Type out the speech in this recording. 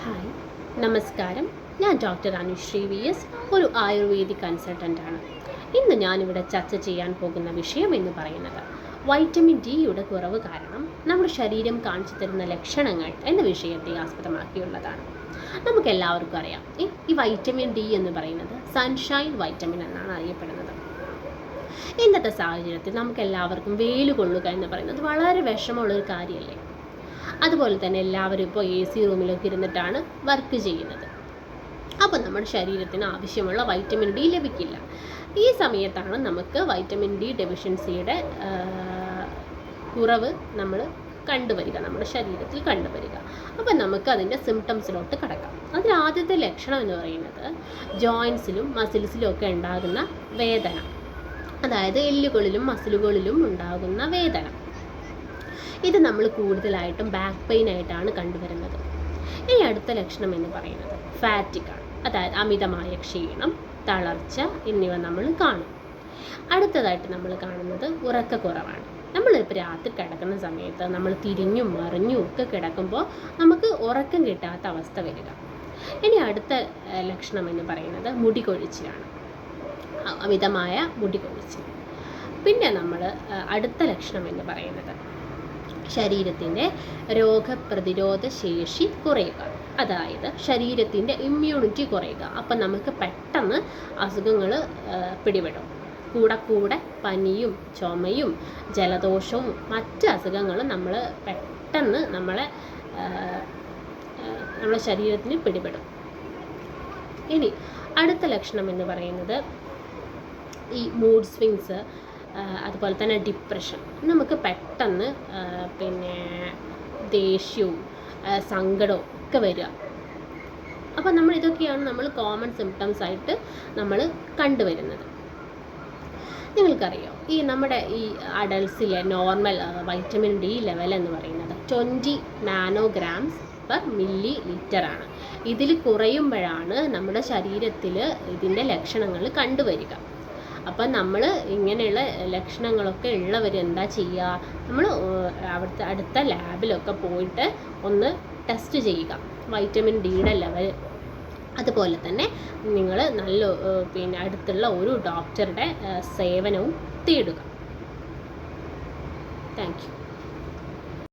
Hi, നമസ്കാരം. ഞാൻ doctor Anusree VS, ഒരു ആയുർവേദിക് കൺസൾട്ടൻ്റാണ്. ഇന്ന് ഞാനിവിടെ ചർച്ച ചെയ്യാൻ പോകുന്ന വിഷയം എന്ന് പറയുന്നത് വൈറ്റമിൻ ഡിയുടെ കുറവ് കാരണം നമ്മുടെ ശരീരം കാണിച്ചു തരുന്ന ലക്ഷണങ്ങൾ എന്ന വിഷയത്തെ ആസ്പദമാക്കിയുള്ളതാണ്. നമുക്കെല്ലാവർക്കും അറിയാം, ഈ വൈറ്റമിൻ ഡി എന്ന് പറയുന്നത് സൺഷൈൻ വൈറ്റമിൻ എന്നാണ് അറിയപ്പെടുന്നത്. ഇന്നത്തെ സാഹചര്യത്തിൽ നമുക്കെല്ലാവർക്കും വെയിൽ കൊള്ളുക എന്ന് പറയുന്നത് വളരെ വിഷമമുള്ളൊരു കാര്യമല്ലേ. അതുപോലെ തന്നെ എല്ലാവരും ഇപ്പോൾ AC റൂമിലൊക്കെ ഇരുന്നിട്ടാണ് വർക്ക് ചെയ്യുന്നത്. അപ്പോൾ നമ്മുടെ ശരീരത്തിന് ആവശ്യമുള്ള വൈറ്റമിൻ ഡി ലഭിക്കില്ല. ഈ സമയത്താണ് നമുക്ക് വൈറ്റമിൻ ഡി ഡെഫിഷ്യൻസിയുടെ കുറവ് നമ്മൾ കണ്ടുവരിക, നമ്മുടെ ശരീരത്തിൽ കണ്ടുവരിക. അപ്പോൾ നമുക്ക് അതിൻ്റെ സിംറ്റംസിലോട്ട് കടക്കാം. അതിൽ ആദ്യത്തെ ലക്ഷണം എന്ന് പറയുന്നത് ജോയിൻസിലും മസിൽസിലും ഒക്കെ ഉണ്ടാകുന്ന വേദന, അതായത് എല്ലുകളിലും മസിലുകളിലും ഉണ്ടാകുന്ന വേദന. ഇത് നമ്മൾ കൂടുതലായിട്ടും ബാക്ക് പെയിൻ ആയിട്ടാണ് കണ്ടുവരുന്നത്. ഇനി അടുത്ത ലക്ഷണം എന്ന് പറയുന്നത് ഫാറ്റിക്കാണ്, അതായത് അമിതമായ ക്ഷീണം, തളർച്ച എന്നിവ നമ്മൾ കാണും. അടുത്തതായിട്ട് നമ്മൾ കാണുന്നത് ഉറക്കക്കുറവാണ്. നമ്മളിപ്പോൾ രാത്രി കിടക്കുന്ന സമയത്ത് നമ്മൾ തിരിഞ്ഞും മറിഞ്ഞും ഒക്കെ കിടക്കുമ്പോൾ നമുക്ക് ഉറക്കം കിട്ടാത്ത അവസ്ഥ വരിക. ഇനി അടുത്ത ലക്ഷണം എന്ന് പറയുന്നത് മുടി കൊഴിച്ചിലാണ്, അമിതമായ മുടി കൊഴിച്ചിൽ. പിന്നെ നമ്മൾ അടുത്ത ലക്ഷണം എന്ന് പറയുന്നത് ശരീരത്തിൻ്റെ രോഗപ്രതിരോധ ശേഷി കുറയുക, അതായത് ശരീരത്തിൻ്റെ ഇമ്മ്യൂണിറ്റി കുറയുക. അപ്പം നമുക്ക് പെട്ടെന്ന് അസുഖങ്ങൾ പിടിപെടും. കൂടെ പനിയും ചുമയും ജലദോഷവും മറ്റ് അസുഖങ്ങളും പെട്ടെന്ന് നമ്മളെ ശരീരത്തിന് പിടിപെടും. ഇനി അടുത്ത ലക്ഷണം എന്ന് പറയുന്നത് ഈ മൂഡ് സ്വിങ്സ്, അതുപോലെ തന്നെ ഡിപ്രഷൻ. നമുക്ക് പെട്ടെന്ന് ദേഷ്യവും സങ്കടവും ഒക്കെ വരിക. അപ്പോൾ ഇതൊക്കെയാണ് നമ്മൾ കോമൺ സിംറ്റംസ് ആയിട്ട് നമ്മൾ കണ്ടുവരുന്നത്. നിങ്ങൾക്കറിയോ, നമ്മുടെ ഈ അഡൾട്ട്സിലെ നോർമൽ വൈറ്റമിൻ ഡി ലെവൽ എന്ന് പറയുന്നത് 20 നാനോഗ്രാംസ് പെർ മില്ലി ലിറ്റർ ആണ്. ഇതിൽ കുറയുമ്പോഴാണ് നമ്മുടെ ശരീരത്തിൽ ഇതിൻ്റെ ലക്ഷണങ്ങൾ കണ്ടുവരിക. അപ്പം നമ്മൾ ഇങ്ങനെയുള്ള ലക്ഷണങ്ങളൊക്കെ ഉള്ളവർ എന്താ ചെയ്യുക, നമ്മൾ അവിടുത്തെ അടുത്ത ലാബിലൊക്കെ പോയിട്ട് ഒന്ന് ടെസ്റ്റ് ചെയ്യുക വൈറ്റമിൻ ഡിയുടെ ലെവൽ. അതുപോലെ തന്നെ നിങ്ങൾ അടുത്തുള്ള ഒരു ഡോക്ടറുടെ സേവനവും തേടുക. Thank you.